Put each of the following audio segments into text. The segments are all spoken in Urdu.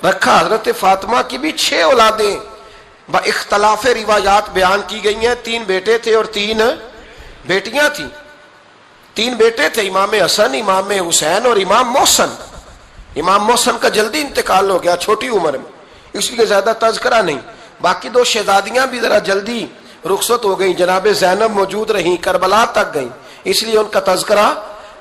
رکھا. حضرت فاطمہ کی بھی 6 اولادیں با اختلاف روایات بیان کی گئی ہیں. 3 بیٹے تھے اور 3 بیٹیاں تھیں. 3 بیٹے تھے، امام حسن، امام حسین اور امام محسن. امام محسن کا جلدی انتقال ہو گیا چھوٹی عمر میں، اس لیے زیادہ تذکرہ نہیں. باقی 2 شہزادیاں بھی ذرا جلدی رخصت ہو گئیں. جناب زینب موجود رہیں، کربلا تک گئیں، اس لیے ان کا تذکرہ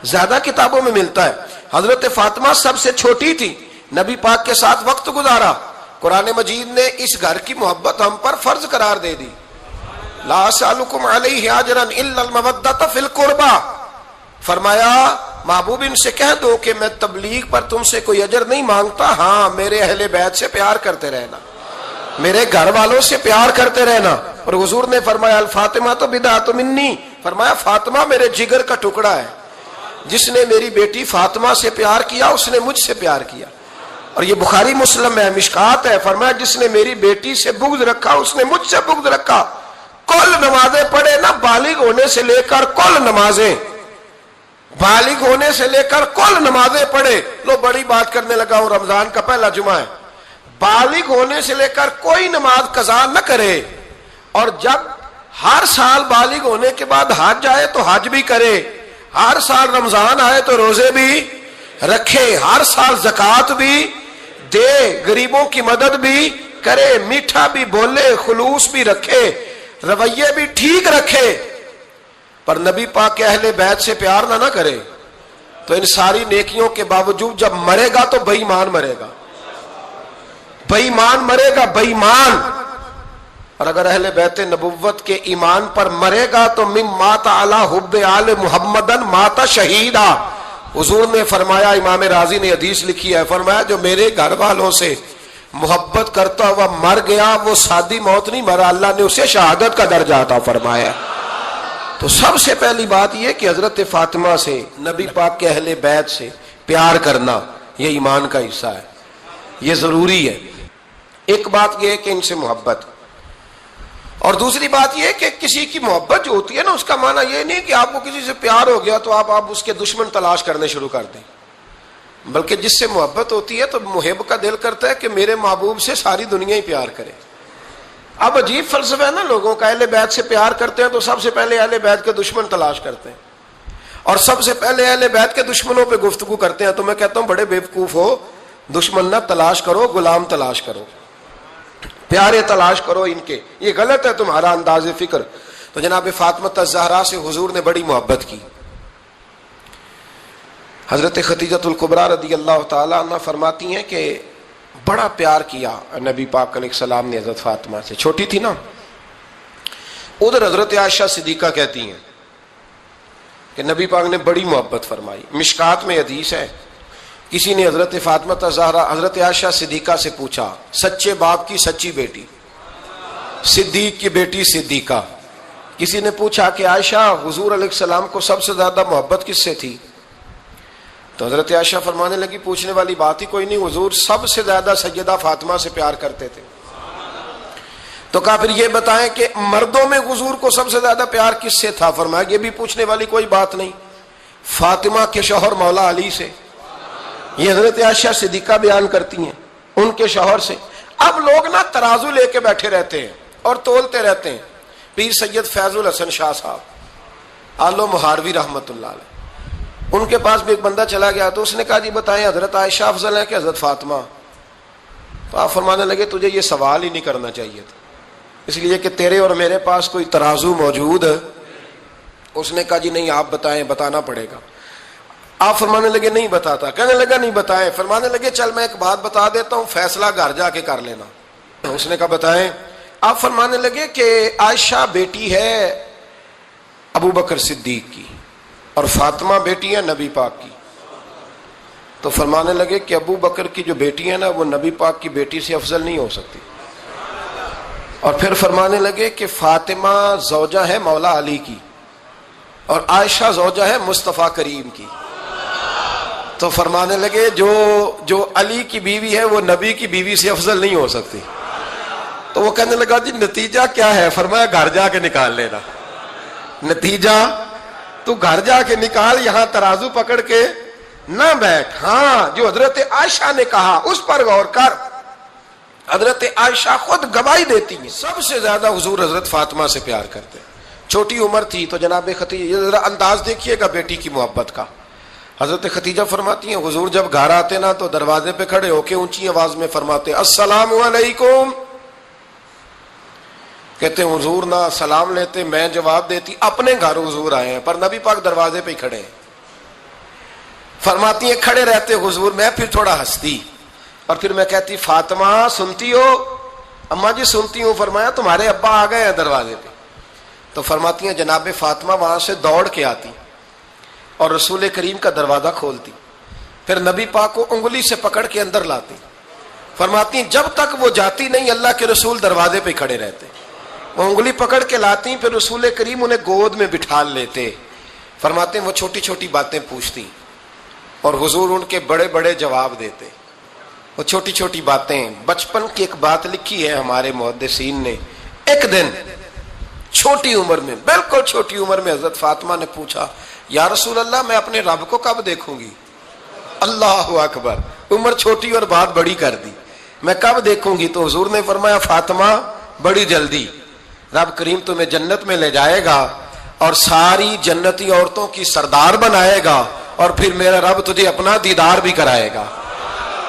زیادہ کتابوں میں ملتا ہے. حضرت فاطمہ سب سے چھوٹی تھی، نبی پاک کے ساتھ وقت گزارا. قرآن مجید نے اس گھر کی محبت ہم پر فرض قرار دے دی. لا اسألکم علیہ اجرا الا المودۃ فی القربى. فرمایا محبوب ان سے کہہ دو کہ میں تبلیغ پر تم سے کوئی اجر نہیں مانگتا، ہاں میرے اہل بیت سے پیار کرتے رہنا، میرے گھر والوں سے پیار کرتے رہنا. اور حضور نے فرمایا الفاطمہ تو بدعۃ منی، فرمایا فاطمہ میرے جگر کا ٹکڑا ہے. جس نے میری بیٹی فاطمہ سے پیار کیا اس نے مجھ سے پیار کیا. اور یہ بخاری مسلم ہے، مشکات ہے. فرمایا جس نے میری بیٹی سے بغض رکھا اس نے مجھ سے بغض رکھا. کل نمازیں پڑھے نا، بالغ ہونے سے لے کر کل نمازیں، بالغ ہونے سے لے کر کل نمازیں پڑھے. لو بڑی بات کرنے لگا ہوں، رمضان کا پہلا جمعہ ہے. بالغ ہونے سے لے کر کوئی نماز قضا نہ کرے، اور جب ہر سال بالغ ہونے کے بعد حج آئے تو حج بھی کرے، ہر سال رمضان آئے تو روزے بھی رکھے، ہر سال زکوٰۃ بھی دے، غریبوں کی مدد بھی کرے، میٹھا بھی بولے، خلوص بھی رکھے، رویے بھی ٹھیک رکھے. پر نبی پاک کے اہل بیت سے پیار نہ کرے تو ان ساری نیکیوں کے باوجود جب مرے گا تو بے ایمان مرے گا، بے ایمان مرے گا، بے ایمان. اور اگر اہل بیت نبوت کے ایمان پر مرے گا تو مم مات علی حب آل محمدن مات شہیدا. حضور نے فرمایا، امام رازی نے حدیث لکھی ہے، فرمایا جو میرے گھر والوں سے محبت کرتا ہوا مر گیا وہ سادی موت نہیں مرا، اللہ نے اسے شہادت کا درجہ عطا فرمایا. تو سب سے پہلی بات یہ کہ حضرت فاطمہ سے، نبی پاک کے اہل بیت سے پیار کرنا یہ ایمان کا حصہ ہے، یہ ضروری ہے. ایک بات یہ ہے کہ ان سے محبت، اور دوسری بات یہ ہے کہ کسی کی محبت جو ہوتی ہے نا، اس کا معنی یہ نہیں کہ آپ کو کسی سے پیار ہو گیا تو آپ اس کے دشمن تلاش کرنے شروع کر دیں، بلکہ جس سے محبت ہوتی ہے تو محب کا دل کرتا ہے کہ میرے محبوب سے ساری دنیا ہی پیار کرے. اب عجیب فلسفہ ہے نا لوگوں کا، اہل بیت سے پیار کرتے ہیں تو سب سے پہلے اہل بیت کے دشمن تلاش کرتے ہیں، اور سب سے پہلے اہل بیت کے دشمنوں پہ گفتگو کرتے ہیں. تو میں کہتا ہوں بڑے بیوقوف ہو، دشمن نہ تلاش کرو، غلام تلاش کرو، پیارے تلاش کرو ان کے. یہ غلط ہے تمہارا انداز فکر. تو جناب فاطمہ الزہرا سے حضور نے بڑی محبت کی. حضرت خدیجہ الکبریٰ رضی اللہ تعالی عنہ فرماتی ہیں کہ بڑا پیار کیا نبی پاک علیہ السلام نے حضرت فاطمہ سے، چھوٹی تھی نا. ادھر حضرت عائشہ صدیقہ کہتی ہیں کہ نبی پاک نے بڑی محبت فرمائی. مشکات میں حدیث ہے، کسی نے حضرت فاطمہ الزہرا حضرت عائشہ صدیقہ سے پوچھا، سچے باپ کی سچی بیٹی، صدیق کی بیٹی صدیقہ. کسی نے پوچھا کہ عائشہ حضور علیہ السلام کو سب سے زیادہ محبت کس سے تھی؟ تو حضرت عائشہ فرمانے لگی پوچھنے والی بات ہی کوئی نہیں، حضور سب سے زیادہ سیدہ فاطمہ سے پیار کرتے تھے. تو کہا پھر یہ بتائیں کہ مردوں میں حضور کو سب سے زیادہ پیار کس سے تھا؟ فرمایا یہ بھی پوچھنے والی کوئی بات نہیں، فاطمہ کے شوہر مولا علی سے. یہ حضرت عائشہ صدیقہ بیان کرتی ہیں ان کے شوہر سے. اب لوگ نا ترازو لے کے بیٹھے رہتے ہیں اور تولتے رہتے ہیں. پیر سید فیض الحسن شاہ صاحب آلو مہاروی رحمت اللہ علیہ، ان کے پاس بھی ایک بندہ چلا گیا تو اس نے کہا جی بتائیں حضرت عائشہ افضل ہے کہ حضرت فاطمہ؟ تو آپ فرمانے لگے تجھے یہ سوال ہی نہیں کرنا چاہیے تھا، اس لیے کہ تیرے اور میرے پاس کوئی ترازو موجود ہے. اس نے کہا جی نہیں آپ بتائیں، بتانا پڑے گا. آپ فرمانے لگے نہیں بتاتا. کہنے لگا نہیں بتائیں. فرمانے لگے چل میں ایک بات بتا دیتا ہوں، فیصلہ گھر جا کے کر لینا. اس نے کہا بتائیں. آپ فرمانے لگے کہ عائشہ بیٹی ہے ابو بکر صدیق کی اور فاطمہ بیٹی ہے نبی پاک کی. تو فرمانے لگے کہ ابو بکر کی جو بیٹی ہے نا وہ نبی پاک کی بیٹی سے افضل نہیں ہو سکتی. اور پھر فرمانے لگے کہ فاطمہ زوجہ ہے مولا علی کی اور عائشہ زوجہ ہے مصطفیٰ کریم کی. تو فرمانے لگے جو علی کی بیوی ہے وہ نبی کی بیوی سے افضل نہیں ہو سکتی. تو وہ کہنے لگا جی نتیجہ کیا ہے؟ فرمایا گھر جا کے نکال لینا. نتیجہ تو گھر جا کے نکال، یہاں ترازو پکڑ کے نہ بیٹھ. ہاں جو حضرت عائشہ نے کہا اس پر غور کر. حضرت عائشہ خود گواہی دیتی ہیں سب سے زیادہ حضور حضرت فاطمہ سے پیار کرتے. چھوٹی عمر تھی تو جناب خدیجہ، ذرا انداز دیکھیے گا بیٹی کی محبت کا. حضرت خدیجہ فرماتی ہیں حضور جب گھر آتے نا تو دروازے پہ کھڑے ہو کے اونچی آواز میں فرماتے السلام علیکم. کہتے ہیں حضور نہ سلام لیتے، میں جواب دیتی اپنے گھر حضور آئے ہیں پر نبی پاک دروازے پہ ہی کھڑے ہیں. فرماتی ہیں کھڑے رہتے حضور، میں پھر تھوڑا ہنستی اور پھر میں کہتی فاطمہ سنتی ہو؟ اماں جی سنتی ہوں. فرمایا تمہارے ابا آ گئے ہیں دروازے پہ. تو فرماتی ہیں جناب فاطمہ وہاں سے دوڑ کے آتی اور رسول کریم کا دروازہ کھولتی، پھر نبی پاک کو انگلی سے پکڑ کے اندر لاتی. فرماتی ہیں جب تک وہ جاتی نہیں اللہ کے رسول دروازے پہ کھڑے رہتے. وہ انگلی پکڑ کے لاتی، پھر رسول کریم انہیں گود میں بٹھا لیتے. فرماتے ہیں وہ چھوٹی چھوٹی باتیں پوچھتی اور حضور ان کے بڑے بڑے جواب دیتے. وہ چھوٹی چھوٹی باتیں، بچپن کی ایک بات لکھی ہے ہمارے محدثین نے. ایک دن چھوٹی عمر میں، بالکل چھوٹی عمر میں حضرت فاطمہ نے پوچھا یا رسول اللہ میں اپنے رب کو کب دیکھوں گی؟ اللہ اکبر، عمر چھوٹی اور بات بڑی کر دی. میں کب دیکھوں گی؟ تو حضور نے فرمایا فاطمہ بڑی جلدی رب کریم تمہیں جنت میں لے جائے گا اور ساری جنتی عورتوں کی سردار بنائے گا اور پھر میرا رب تجھے اپنا دیدار بھی کرائے گا.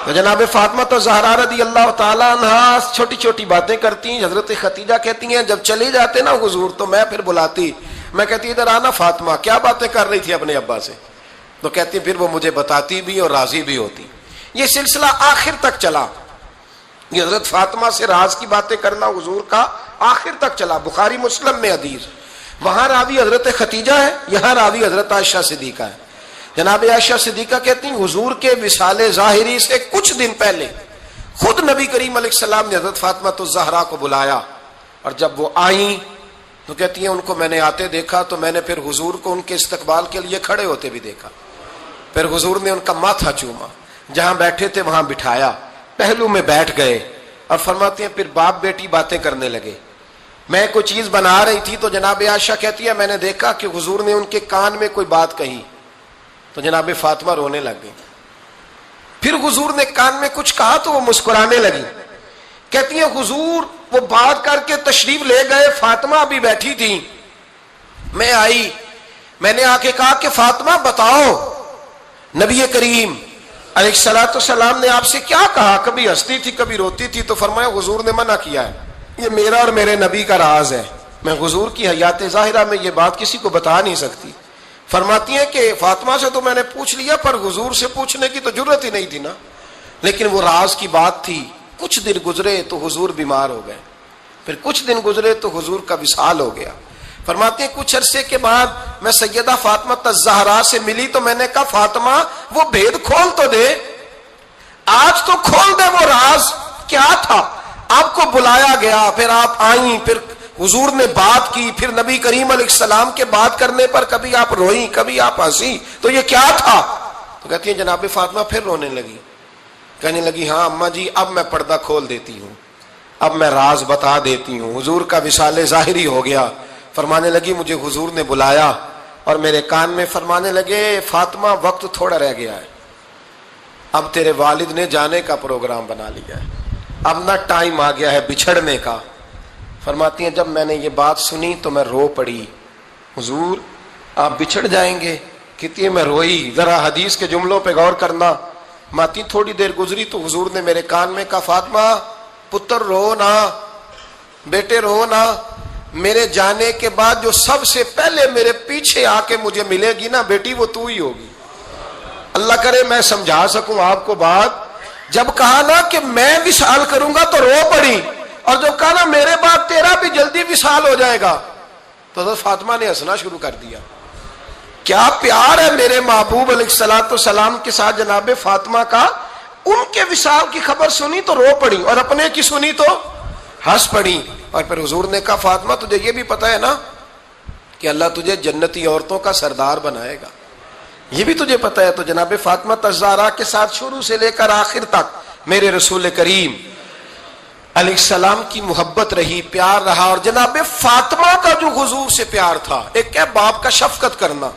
تو جناب فاطمہ تو زہرا رضی اللہ تعالیٰ عنہا چھوٹی چھوٹی باتیں کرتی ہیں. حضرت خدیجہ کہتی ہیں جب چلے جاتے نا حضور تو میں پھر بلاتی، میں کہتی ادھر آنا فاطمہ، کیا باتیں کر رہی تھی اپنے ابا سے؟ تو کہتی پھر وہ مجھے بتاتی بھی اور راضی بھی ہوتی. یہ سلسلہ آخر تک چلا. یہ حضرت فاطمہ سے راز کی باتیں کرنا حضور کا آخر تک چلا. بخاری مسلم میں حدیث، وہاں راوی حضرت خدیجہ ہے، یہاں راوی حضرت عائشہ صدیقہ ہے. جناب عائشہ صدیقہ کہتی ہیں حضور کے وصال ظاہری سے کچھ دن پہلے خود نبی کریم علیہ السلام نے حضرت فاطمہ الزہرا کو بلایا اور جب وہ آئیں تو کہتی ہیں ان کو میں نے آتے دیکھا تو میں نے پھر حضور کو ان کے استقبال کے لیے کھڑے ہوتے بھی دیکھا. پھر حضور نے ان کا ماتھا چوما، جہاں بیٹھے تھے وہاں بٹھایا، پہلو میں بیٹھ گئے اور فرماتے ہیں پھر باپ بیٹی باتیں کرنے لگے. میں کوئی چیز بنا رہی تھی تو جناب عائشہ کہتی ہے میں نے دیکھا کہ حضور نے ان کے کان میں کوئی بات کہی تو جناب فاطمہ رونے لگ گئی. پھر حضور نے کان میں کچھ کہا تو وہ مسکرانے لگی. کہتی ہیں حضور وہ بات کر کے تشریف لے گئے، فاطمہ ابھی بیٹھی تھی، میں آئی، میں نے آ کے کہا کہ فاطمہ بتاؤ نبی کریم علیہ الصلوۃ والسلام نے آپ سے کیا کہا؟ کبھی ہنستی تھی کبھی روتی تھی. تو فرمایا حضور نے منع کیا ہے، یہ میرا اور میرے نبی کا راز ہے، میں حضور کی حیات ظاہرہ میں یہ بات کسی کو بتا نہیں سکتی. فرماتی ہیں کہ فاطمہ سے تو میں نے پوچھ لیا پر حضور سے پوچھنے کی تو جرت ہی نہیں تھی نا، لیکن وہ راز کی بات تھی. کچھ دن گزرے تو حضور بیمار ہو گئے، پھر کچھ دن گزرے تو حضور کا وصال ہو گیا. فرماتے ہیں کچھ عرصے کے بعد میں سیدہ فاطمہ الزہرا سے ملی تو میں نے کہا فاطمہ وہ بھید کھول تو دے، آج تو کھول دے وہ راز کیا تھا. آپ کو بلایا گیا، پھر آپ آئیں، پھر حضور نے بات کی، پھر نبی کریم علیہ السلام کے بات کرنے پر کبھی آپ روئیں کبھی آپ ہنسی، تو یہ کیا تھا؟ تو کہتی ہیں جناب فاطمہ پھر رونے لگی، کہنے لگی ہاں اماں جی اب میں پردہ کھول دیتی ہوں، اب میں راز بتا دیتی ہوں. حضور کا وصال ظاہری ہو گیا. فرمانے لگی مجھے حضور نے بلایا اور میرے کان میں فرمانے لگے فاطمہ وقت تھوڑا رہ گیا ہے، اب تیرے والد نے جانے کا پروگرام بنا لیا ہے، اب نہ ٹائم آ گیا ہے بچھڑنے کا. فرماتی ہیں جب میں نے یہ بات سنی تو میں رو پڑی، حضور آپ بچھڑ جائیں گے؟ کہتی ہے میں روئی. ذرا حدیث کے جملوں پہ غور کرنا. ماتی تھوڑی دیر گزری تو حضور نے میرے کان میں کہا فاطمہ پتر رو نہ، بیٹے رو نہ، میرے جانے کے بعد جو سب سے پہلے میرے پیچھے آ کے مجھے ملے گی نا بیٹی وہ تو ہی ہوگی. اللہ کرے میں سمجھا سکوں آپ کو بات. جب کہا نا کہ میں وصال کروں گا تو رو پڑی، اور جب کہا نا میرے بعد تیرا بھی جلدی وصال ہو جائے گا تو حضرت فاطمہ نے ہنسنا شروع کر دیا. کیا پیار ہے میرے محبوب علیہ الصلوۃ والسلام کے ساتھ جناب فاطمہ کا. ان کے وصال کی خبر سنی تو رو پڑی اور اپنے کی سنی تو ہنس پڑی. اور پھر حضور نے کہا فاطمہ تجھے یہ بھی پتا ہے نا کہ اللہ تجھے جنتی عورتوں کا سردار بنائے گا، یہ بھی تجھے پتا ہے. تو جناب فاطمہ الزہرا کے ساتھ شروع سے لے کر آخر تک میرے رسول کریم علیہ السلام کی محبت رہی، پیار رہا. اور جناب فاطمہ کا جو حضور سے پیار تھا، ایک ہے باپ کا شفقت کرنا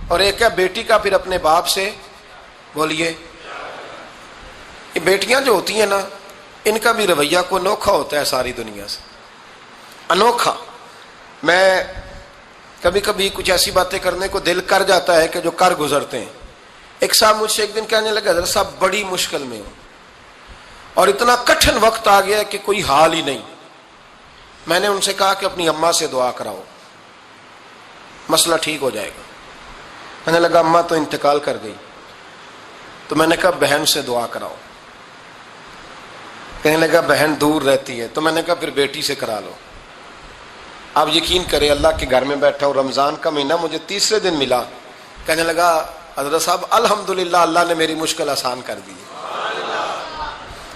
اور ایک ہے بیٹی کا پھر اپنے باپ سے، بولیے، یہ بیٹیاں جو ہوتی ہیں نا ان کا بھی رویہ کو انوکھا ہوتا ہے ساری دنیا سے، انوکھا۔ میں کبھی کبھی کچھ ایسی باتیں کرنے کو دل کر جاتا ہے کہ جو کر گزرتے ہیں۔ ایک صاحب مجھ سے ایک دن کہنے لگا، حضرت صاحب بڑی مشکل میں ہوں اور اتنا کٹھن وقت آ گیا کہ کوئی حال ہی نہیں۔ میں نے ان سے کہا کہ اپنی اماں سے دعا کراؤ، مسئلہ ٹھیک ہو جائے گا۔ میں نے لگا اماں تو انتقال کر گئی، تو میں نے کہا بہن سے دعا کراؤ۔ کہنے لگا بہن دور رہتی ہے، تو میں نے کہا پھر بیٹی سے کرا لو۔ آپ یقین کریں، اللہ کے گھر میں بیٹھا ہوں، رمضان کا مہینہ مجھے تیسرے دن ملا۔ کہنے لگا حضرت صاحب الحمدللہ اللہ نے میری مشکل آسان کر دی۔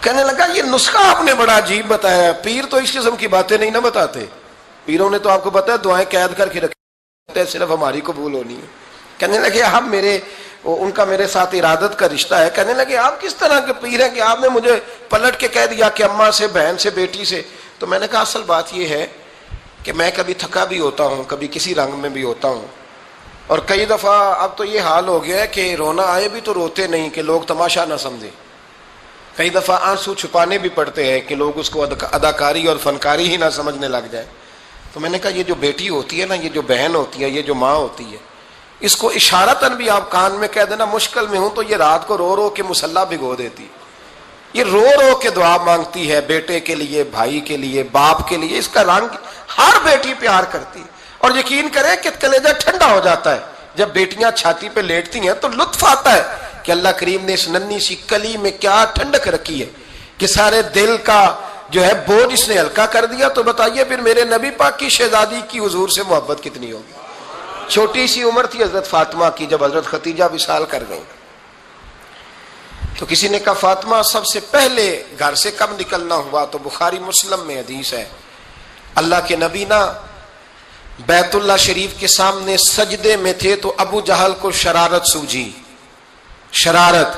کہنے لگا یہ نسخہ آپ نے بڑا عجیب بتایا، پیر تو اس قسم کی باتیں نہیں نہ بتاتے، پیروں نے تو آپ کو پتا ہے دعائیں قید کر کے رکھتے ہیں، صرف ہماری قبول ہونی ہے۔ کہنے لگے ہم ان کا میرے ساتھ ارادت کا رشتہ ہے۔ کہنے لگے آپ کس طرح کے پیر ہیں کہ آپ نے مجھے پلٹ کے کہہ دیا کہ اماں سے، بہن سے، بیٹی سے؟ تو میں نے کہا اصل بات یہ ہے کہ میں کبھی تھکا بھی ہوتا ہوں، کبھی کسی رنگ میں بھی ہوتا ہوں، اور کئی دفعہ اب تو یہ حال ہو گیا ہے کہ رونا آئے بھی تو روتے نہیں کہ لوگ تماشا نہ سمجھے۔ کئی دفعہ آنسو چھپانے بھی پڑتے ہیں کہ لوگ اس کو اداکاری اور فنکاری ہی نہ سمجھنے لگ جائے۔ تو میں نے کہا یہ جو بیٹی ہوتی ہے نا، یہ جو بہن ہوتی ہے، یہ جو ماں ہوتی ہے، اس کو اشارتاً بھی آپ کان میں کہہ دینا مشکل میں ہوں تو یہ رات کو رو رو کے مصلی بھگو دیتی، یہ رو رو کے دعا مانگتی ہے بیٹے کے لیے، بھائی کے لیے، باپ کے لیے۔ اس کا رنگ ہر بیٹی پیار کرتی، اور یقین کریں کہ کلیجہ ٹھنڈا ہو جاتا ہے جب بیٹیاں چھاتی پہ لیٹتی ہیں، تو لطف آتا ہے کہ اللہ کریم نے اس ننھی سی کلی میں کیا ٹھنڈک رکھی ہے کہ سارے دل کا جو ہے بوجھ اس نے ہلکا کر دیا۔ تو بتائیے پھر میرے نبی پاک کی شہزادی کی حضور سے محبت کتنی ہوگی۔ چھوٹی سی عمر تھی حضرت فاطمہ کی جب حضرت ختیجہ وصال کر گئیں، تو کسی نے کہا فاطمہ سب سے پہلے گھر سے کب نکلنا ہوا؟ تو بخاری مسلم میں حدیث ہے، اللہ کے نبی نا بیت اللہ شریف کے سامنے سجدے میں تھے تو ابو جہل کو شرارت سوجی، شرارت۔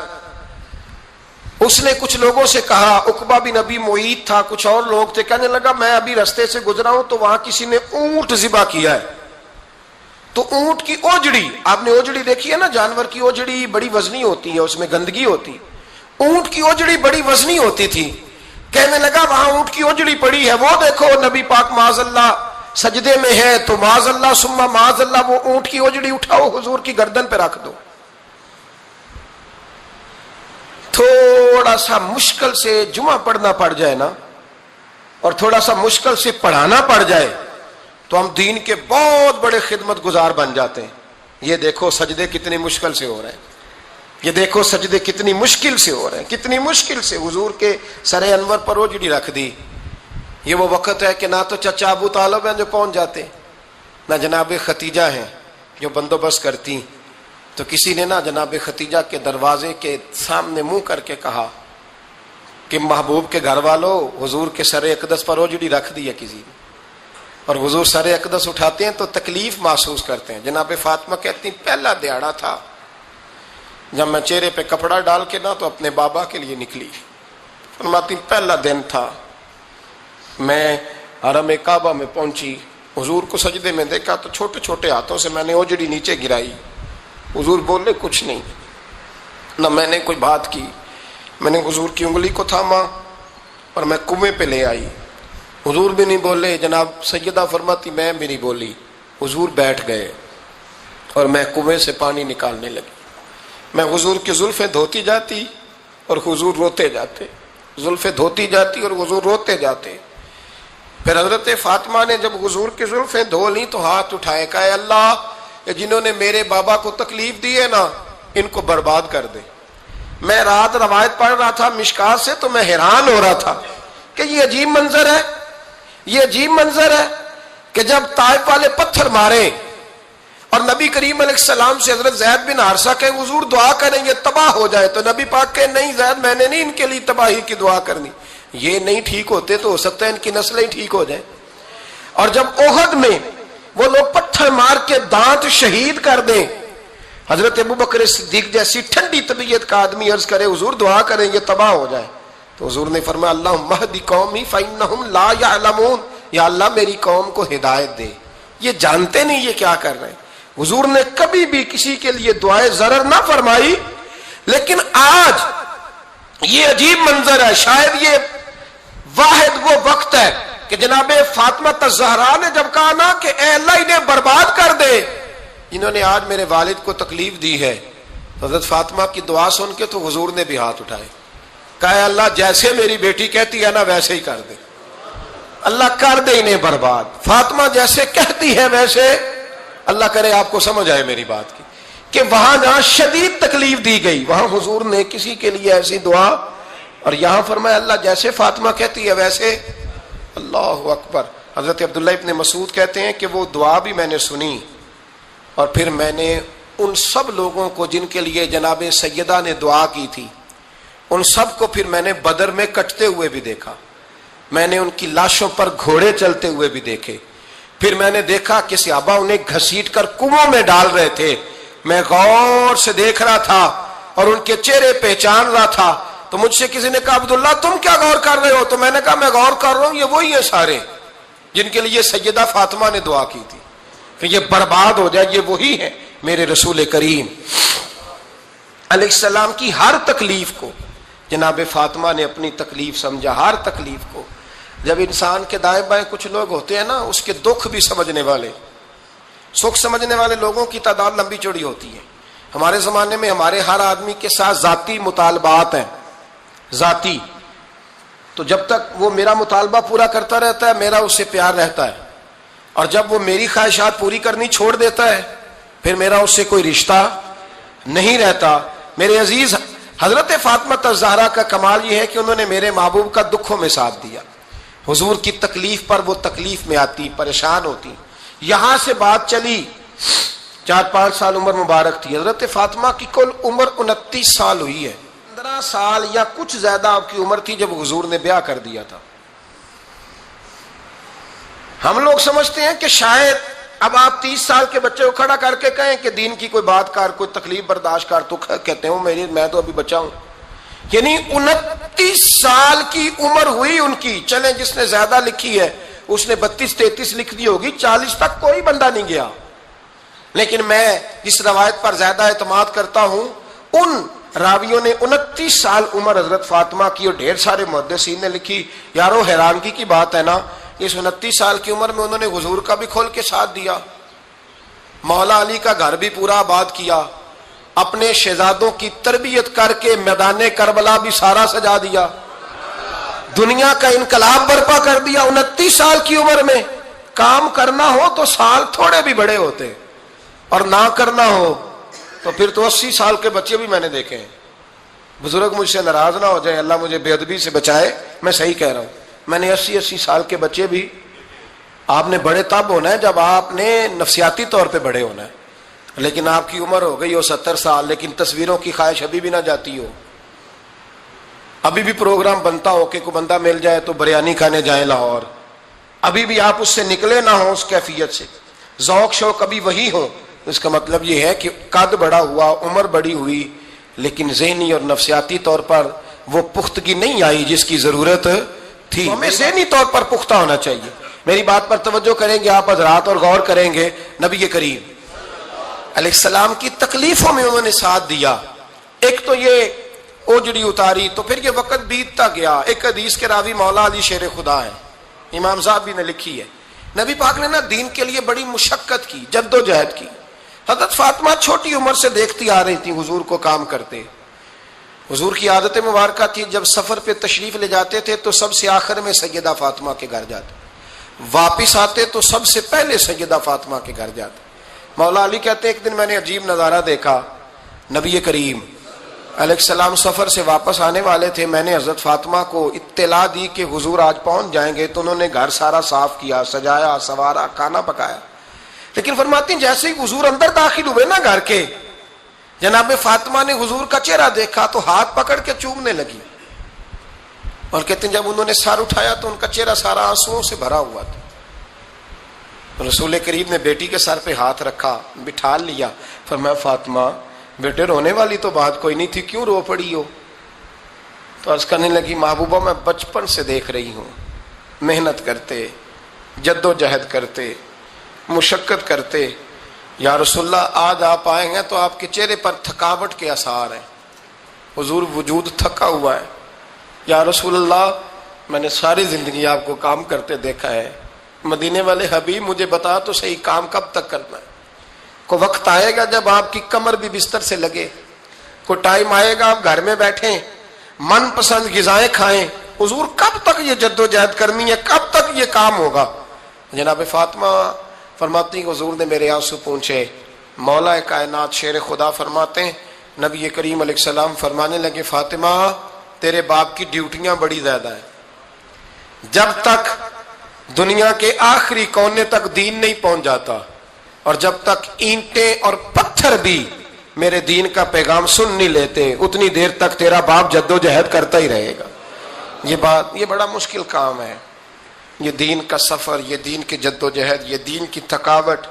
اس نے کچھ لوگوں سے کہا، عقبہ بن ابی معیط تھا، کچھ اور لوگ تھے، کہنے لگا میں ابھی رستے سے گزرا ہوں تو وہاں کسی نے اونٹ ذبح کیا ہے، تو اونٹ کی اوجڑی، آپ نے اوجڑی دیکھی ہے نا، جانور کی اوجڑی بڑی وزنی ہوتی ہے، اس میں گندگی ہوتی، اونٹ کی اوجڑی بڑی وزنی ہوتی تھی۔ کہنے لگا وہاں اونٹ کی اوجڑی پڑی ہے، وہ دیکھو نبی پاک معاذ اللہ سجدے میں ہے، تو معاذ اللہ ثم معاذ اللہ وہ اونٹ کی اوجڑی اٹھاؤ حضور کی گردن پہ رکھ دو۔ تھوڑا سا مشکل سے جمعہ پڑھنا پڑ جائے نا، اور تھوڑا سا مشکل سے پڑھانا پڑ جائے تو ہم دین کے بہت بڑے خدمت گزار بن جاتے ہیں۔ یہ دیکھو سجدے کتنی مشکل سے ہو رہے ہیں، یہ دیکھو سجدے کتنی مشکل سے ہو رہے ہیں، کتنی مشکل سے حضور کے سر انور پر اوجڑی رکھ دی۔ یہ وہ وقت ہے کہ نہ تو چچا ابو طالب ہیں جو پہنچ جاتے، نہ جناب ختیجہ ہیں جو بندوبست کرتی۔ تو کسی نے نا جناب ختیجہ کے دروازے کے سامنے منہ کر کے کہا کہ محبوب کے گھر والوں، حضور کے سر اقدس پر اوجڑی رکھ دی ہے کسی نے، اور حضور سر اقدس اٹھاتے ہیں تو تکلیف محسوس کرتے ہیں۔ جناب فاطمہ کہتی ہیں پہلا دیہڑا تھا جب میں چہرے پہ کپڑا ڈال کے نا تو اپنے بابا کے لیے نکلی، فرماتی پہلا دن تھا، میں حرم کعبہ میں پہنچی، حضور کو سجدے میں دیکھا تو چھوٹے چھوٹے ہاتھوں سے میں نے اوجڑی نیچے گرائی، حضور بولے کچھ نہیں، نہ میں نے کوئی بات کی، میں نے حضور کی انگلی کو تھاما اور میں کنویں پہ لے آئی، حضور بھی نہیں بولے، جناب سیدہ فرماتی میں بھی نہیں بولی، حضور بیٹھ گئے اور میں کنویں سے پانی نکالنے لگی، میں حضور کی زلفیں دھوتی جاتی اور حضور روتے جاتے، زلفیں دھوتی جاتی اور حضور روتے جاتے۔ پھر حضرت فاطمہ نے جب حضور کی زلفیں دھو لیں تو ہاتھ اٹھائے، کہا اے اللہ جنہوں نے میرے بابا کو تکلیف دی ہے نا ان کو برباد کر دے۔ میں رات روایت پڑھ رہا تھا مشکات سے تو میں حیران ہو رہا تھا کہ یہ عجیب منظر ہے، یہ عجیب منظر ہے کہ جب طائف والے پتھر مارے اور نبی کریم علیہ السلام سے حضرت زید بن حارثہ کہ حضور دعا کریں یہ تباہ ہو جائے، تو نبی پاک کہ نہیں زید میں نے نہیں ان کے لیے تباہی کی دعا کرنی، یہ نہیں ٹھیک ہوتے تو ہو سکتا ہے ان کی نسلیں ٹھیک ہو جائیں۔ اور جب احد میں وہ لوگ پتھر مار کے دانت شہید کر دیں، حضرت ابوبکر صدیق جیسی ٹھنڈی طبیعت کا آدمی عرض کرے حضور دعا کریں یہ تباہ ہو جائے، تو حضور نے فرمایا اللہم اہد قومی فإنہم لا یعلمون، یا اللہ میری قوم کو ہدایت دے، یہ جانتے نہیں یہ کیا کر رہے ہیں۔ حضور نے کبھی بھی کسی کے لیے دعائے ضرر نہ فرمائی، لیکن آج یہ عجیب منظر ہے، شاید یہ واحد وہ وقت ہے کہ جناب فاطمہ الزہرا نے جب کہا نا کہ اے اللہ انہیں برباد کر دے جنہوں نے آج میرے والد کو تکلیف دی ہے، حضرت فاطمہ کی دعا سن کے تو حضور نے بھی ہاتھ اٹھائے، کہا اے اللہ جیسے میری بیٹی کہتی ہے نا ویسے ہی کر دے، اللہ کر دے انہیں برباد، فاطمہ جیسے کہتی ہے ویسے، اللہ کرے آپ کو سمجھ آئے میری بات کی، کہ وہاں جہاں شدید تکلیف دی گئی وہاں حضور نے کسی کے لیے ایسی دعا، اور یہاں فرمایا اللہ جیسے فاطمہ کہتی ہے ویسے، اللہ اکبر۔ حضرت عبداللہ ابن مسعود کہتے ہیں کہ وہ دعا بھی میں نے سنی، اور پھر میں نے ان سب لوگوں کو جن کے لیے جناب سیدہ نے دعا کی تھی ان سب کو پھر میں نے بدر میں کٹتے ہوئے بھی دیکھا، میں نے ان کی لاشوں پر گھوڑے چلتے ہوئے بھی دیکھے، پھر میں نے دیکھا کہ صحابہ انہیں گھسیٹ کر کنووں میں ڈال رہے تھے، میں غور سے دیکھ رہا تھا اور ان کے چہرے پہچان رہا تھا، تو مجھ سے کسی نے کہا عبداللہ تم کیا غور کر رہے ہو؟ تو میں نے کہا میں غور کر رہا ہوں یہ وہی ہیں سارے جن کے لیے سیدہ فاطمہ نے دعا کی تھی کہ یہ برباد ہو جائے، یہ وہی ہے میرے رسول کریم علیہ السلام کی ہر تکلیف کو جناب فاطمہ نے اپنی تکلیف سمجھا، ہر تکلیف کو۔ جب انسان کے دائیں بائیں کچھ لوگ ہوتے ہیں نا اس کے دکھ بھی سمجھنے والے، سکھ سمجھنے والے لوگوں کی تعداد لمبی چوڑی ہوتی ہے۔ ہمارے زمانے میں ہمارے ہر آدمی کے ساتھ ذاتی مطالبات ہیں، ذاتی، تو جب تک وہ میرا مطالبہ پورا کرتا رہتا ہے میرا اس سے پیار رہتا ہے، اور جب وہ میری خواہشات پوری کرنی چھوڑ دیتا ہے پھر میرا اس سے کوئی رشتہ نہیں رہتا۔ میرے عزیز حضرت فاطمہ الزہرا کا کمال یہ ہے کہ انہوں نے میرے محبوب کا دکھوں میں ساتھ دیا، حضور کی تکلیف پر وہ تکلیف میں آتی، پریشان ہوتی۔ یہاں سے بات چلی 4-5 سال عمر مبارک تھی، حضرت فاطمہ کی کل عمر 29 سال ہوئی ہے، 15 سال یا کچھ زیادہ آپ کی عمر تھی جب حضور نے بیاہ کر دیا تھا۔ ہم لوگ سمجھتے ہیں کہ شاید اب آپ 30 سال کے بچے کو کھڑا کر کے کہیں کہ دین کی کوئی بات کر، کوئی تکلیف برداشت کر، تو کہتے ہیں میں تو ابھی بچہ ہوں، یعنی 29 سال کی عمر ہوئی ان کی۔ چلیں جس نے زیادہ لکھی ہے اس نے 32-33 لکھ دی ہوگی، 40 تک کوئی بندہ نہیں گیا، لیکن میں جس روایت پر زیادہ اعتماد کرتا ہوں ان راویوں نے 29 سال عمر حضرت فاطمہ کی، اور ڈھیر سارے محدثین نے لکھی۔ یارو حیرانگی کی بات ہے نا، اس 29 سال کی عمر میں انہوں نے حضور کا بھی کھول کے ساتھ دیا، مولا علی کا گھر بھی پورا آباد کیا، اپنے شہزادوں کی تربیت کر کے میدان کربلا بھی سارا سجا دیا، دنیا کا انقلاب برپا کر دیا 29 سال کی عمر میں۔ کام کرنا ہو تو سال تھوڑے بھی بڑے ہوتے، اور نہ کرنا ہو تو پھر تو 80 سال کے بچے بھی میں نے دیکھے ہیں۔ بزرگ مجھ سے ناراض نہ ہو جائے، اللہ مجھے بے ادبی سے بچائے، میں صحیح کہہ رہا ہوں، میں نے 80 سال کے بچے بھی۔ آپ نے بڑے تب ہونا ہے جب آپ نے نفسیاتی طور پہ بڑے ہونا ہے، لیکن آپ کی عمر ہو گئی ہو 70 سال لیکن تصویروں کی خواہش ابھی بھی نہ جاتی ہو، ابھی بھی پروگرام بنتا ہو کہ کوئی بندہ مل جائے تو بریانی کھانے جائیں لاہور، ابھی بھی آپ اس سے نکلے نہ ہو، اس کیفیت سے ذوق شوق ابھی وہی ہو، اس کا مطلب یہ ہے کہ قد بڑا ہوا، عمر بڑی ہوئی، لیکن ذہنی اور نفسیاتی طور پر وہ پختگی نہیں آئی جس کی ضرورت تھی۔ ہمیں ذہنی طور پر پختہ ہونا چاہیے۔ میری بات پر توجہ کریں گے آپ حضرات اور غور کریں گے، نبی کریم علیہ السلام کی تکلیفوں میں انہوں نے ساتھ دیا۔ ایک تو یہ اوجڑی اتاری تو پھر یہ وقت بیتتا گیا۔ ایک حدیث کے راوی مولا علی شیر خدا ہے، امام صاحب نے لکھی ہے، نبی پاک نے نا دین کے لیے بڑی مشقت کی، جد و جہد کی۔ حضرت فاطمہ چھوٹی عمر سے دیکھتی آ رہی تھی حضور کو کام کرتے۔ حضور کی عادت مبارکہ تھی جب سفر پہ تشریف لے جاتے تھے تو سب سے آخر میں سیدہ فاطمہ کے گھر جاتے، واپس آتے تو سب سے پہلے سیدہ فاطمہ کے گھر جاتے۔ مولا علی کہتے ہیں ایک دن میں نے عجیب نظارہ دیکھا، نبی کریم علیہ السلام سفر سے واپس آنے والے تھے، میں نے حضرت فاطمہ کو اطلاع دی کہ حضور آج پہنچ جائیں گے، تو انہوں نے گھر سارا صاف کیا، سجایا، سنوارا، کھانا پکایا، لیکن فرماتی ہیں جیسے ہی حضور اندر داخل ہوئے نا گھر کے، جناب فاطمہ نے حضور کا چہرہ دیکھا تو ہاتھ پکڑ کے چومنے لگی، اور کہتے ہیں جب انہوں نے سر اٹھایا تو ان کا چہرہ سارا آنسوؤں سے بھرا ہوا تھا۔ رسول کریم نے بیٹی کے سر پہ ہاتھ رکھا، بٹھا لیا، فرمایا فاطمہ بیٹے رونے والی تو بات کوئی نہیں تھی، کیوں رو پڑی ہو؟ تو عرض کرنے لگی محبوبہ میں بچپن سے دیکھ رہی ہوں، محنت کرتے، جد و جہد کرتے، مشقت کرتے، یا رسول اللہ آج آپ آئے ہیں تو آپ کے چہرے پر تھکاوٹ کے آثار ہیں، حضور وجود تھکا ہوا ہے، یا رسول اللہ میں نے ساری زندگی آپ کو کام کرتے دیکھا ہے، مدینے والے حبیب مجھے بتا تو صحیح کام کب تک کرنا ہے؟ کو وقت آئے گا جب آپ کی کمر بھی بستر سے لگے، کو ٹائم آئے گا آپ گھر میں بیٹھیں من پسند غذائیں کھائیں، حضور کب تک یہ جد و جہد کرنی ہے، کب تک یہ کام ہوگا؟ جناب فاطمہ فرماتی حضور نے میرے آنسو پونچھے۔ مولا کائنات شیر خدا فرماتے ہیں نبی کریم علیہ السلام فرمانے لگے فاطمہ تیرے باپ کی ڈیوٹیاں بڑی زیادہ ہیں، جب تک دنیا کے آخری کونے تک دین نہیں پہنچ جاتا اور جب تک اینٹیں اور پتھر بھی میرے دین کا پیغام سن نہیں لیتے اتنی دیر تک تیرا باپ جد و جہد کرتا ہی رہے گا۔ یہ بڑا مشکل کام ہے، یہ دین کا سفر، یہ دین کی جد و جہد، یہ دین کی تھکاوٹ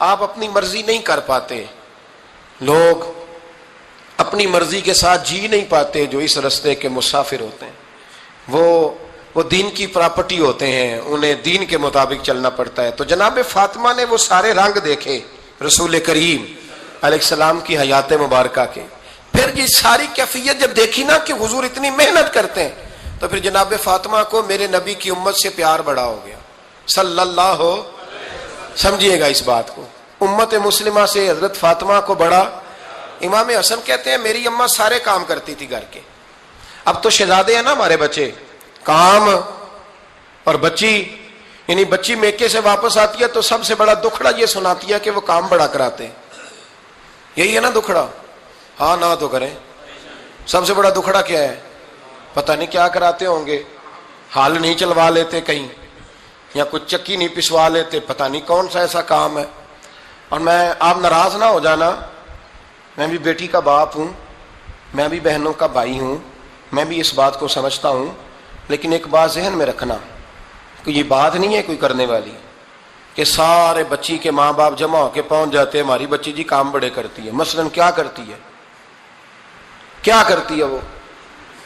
آپ اپنی مرضی نہیں کر پاتے۔ لوگ اپنی مرضی کے ساتھ جی نہیں پاتے جو اس رستے کے مسافر ہوتے ہیں، وہ دین کی پراپرٹی ہوتے ہیں، انہیں دین کے مطابق چلنا پڑتا ہے۔ تو جناب فاطمہ نے وہ سارے رنگ دیکھے رسول کریم علیہ السلام کی حیات مبارکہ کے، پھر یہ ساری کیفیت جب دیکھی نا کہ حضور اتنی محنت کرتے ہیں تو پھر جناب فاطمہ کو میرے نبی کی امت سے پیار بڑا ہو گیا صلی اللہ ہو۔ سمجھیے گا اس بات کو، امت مسلمہ سے حضرت فاطمہ کو بڑا۔ امام حسن کہتے ہیں میری اماں سارے کام کرتی تھی گھر کے، اب تو شہزادے ہیں نا ہمارے بچے، کام اور بچی، یعنی بچی میکے سے واپس آتی ہے تو سب سے بڑا دکھڑا یہ سناتی ہے کہ وہ کام بڑا کراتے ہیں، یہی ہے نا دکھڑا؟ ہاں نہ تو کریں، سب سے بڑا دکھڑا کیا ہے؟ پتہ نہیں کیا کراتے ہوں گے، ہال نہیں چلوا لیتے کہیں یا کچھ چکی نہیں پسوا لیتے، پتہ نہیں کون سا ایسا کام ہے۔ اور آپ ناراض نہ ہو جانا، میں بھی بیٹی کا باپ ہوں، میں بھی بہنوں کا بھائی ہوں، میں بھی اس بات کو سمجھتا ہوں، لیکن ایک بات ذہن میں رکھنا کہ یہ بات نہیں ہے کوئی کرنے والی کہ سارے بچی کے ماں باپ جمع ہو کے پہنچ جاتے ہیں ہماری بچی جی کام بڑے کرتی ہے۔ مثلاً کیا کرتی ہے؟ کیا کرتی ہے وہ؟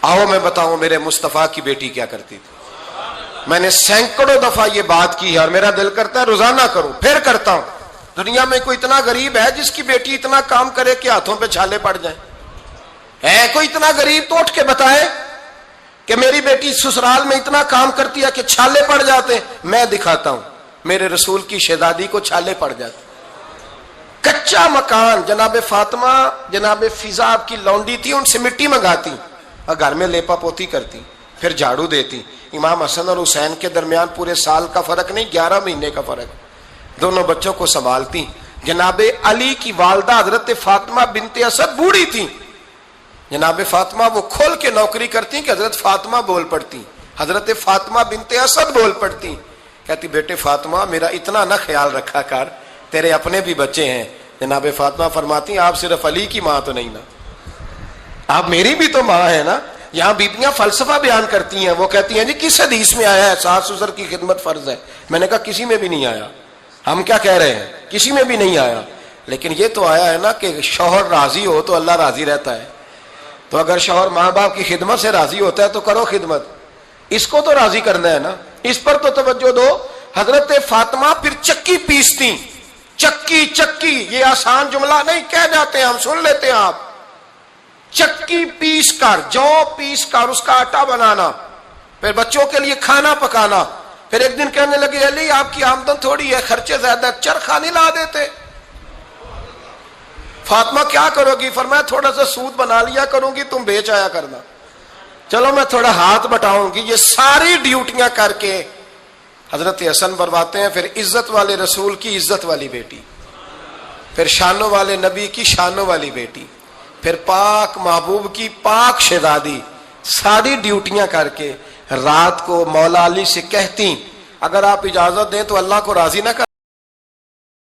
آؤ میں بتاؤں میرے مصطفیٰ کی بیٹی کیا کرتی تھی۔ میں نے سینکڑوں دفعہ یہ بات کی ہے اور میرا دل کرتا ہے روزانہ کروں، پھر کرتا ہوں۔ دنیا میں کوئی اتنا غریب ہے جس کی بیٹی اتنا کام کرے کہ ہاتھوں پہ چھالے پڑ جائیں؟ ہے کوئی اتنا غریب تو اٹھ کے بتائے کہ میری بیٹی سسرال میں اتنا کام کرتی ہے کہ چھالے پڑ جاتے ہیں؟ میں دکھاتا ہوں، میرے رسول کی شہزادی کو چھالے پڑ جاتے۔ کچا مکان، جناب فاطمہ جناب فضا آپ کی لونڈی تھی، ان سے مٹی منگاتی اور گھر میں لیپا پوتی کرتی، پھر جھاڑو دیتی۔ امام حسن اور حسین کے درمیان پورے سال کا فرق نہیں، 11 مہینے کا فرق، دونوں بچوں کو سنبھالتی۔ جناب علی کی والدہ حضرت فاطمہ بنت اسد بوڑھی تھی، جناب فاطمہ وہ کھول کے نوکری کرتی کہ حضرت فاطمہ بول پڑتی، حضرت فاطمہ بنت اسد بول پڑتی، کہتی بیٹے فاطمہ میرا اتنا نہ خیال رکھا کر، تیرے اپنے بھی بچے ہیں۔ جناب فاطمہ فرماتی آپ صرف علی کی ماں تو نہیں نا، آپ میری بھی تو ماں ہے نا۔ یہاں بیبیاں فلسفہ بیان کرتی ہیں، وہ کہتی ہیں جی کس حدیث میں آیا ہے ساس سسر کی خدمت فرض ہے؟ میں نے کہا کسی میں بھی نہیں آیا۔ ہم کیا کہہ رہے ہیں؟ کسی میں بھی نہیں آیا، لیکن یہ تو آیا ہے نا کہ شوہر راضی ہو تو اللہ راضی رہتا ہے۔ تو اگر شوہر ماں باپ کی خدمت سے راضی ہوتا ہے تو کرو خدمت، اس کو تو راضی کرنا ہے نا، اس پر تو توجہ دو۔ حضرت فاطمہ پھر چکی پیستی، چکی چکی، یہ آسان جملہ نہیں، کہہ جاتے ہیں ہم، سن لیتے ہیں آپ۔ چکی پیس کر، جو پیس کر اس کا آٹا بنانا، پھر بچوں کے لیے کھانا پکانا۔ پھر ایک دن کہنے لگے علی آپ کی آمدن تھوڑی ہے، خرچے زیادہ، چرخا نہیں لا دیتے؟ فاطمہ کیا کرو گی؟ فرمایا تھوڑا سا سود بنا لیا کروں گی، تم بیچ آیا کرنا۔ چلو میں تھوڑا ہاتھ بٹاؤں گی۔ یہ ساری ڈیوٹیاں کر کے حضرت حسن برواتے ہیں پھر عزت والے رسول کی عزت والی بیٹی، پھر شانوں والے نبی کی شانوں والی بیٹی، پھر پاک محبوب کی پاک شہزادی، ساری ڈیوٹیاں کر کے رات کو مولا علی سے کہتی اگر آپ اجازت دیں تو اللہ کو راضی نہ کر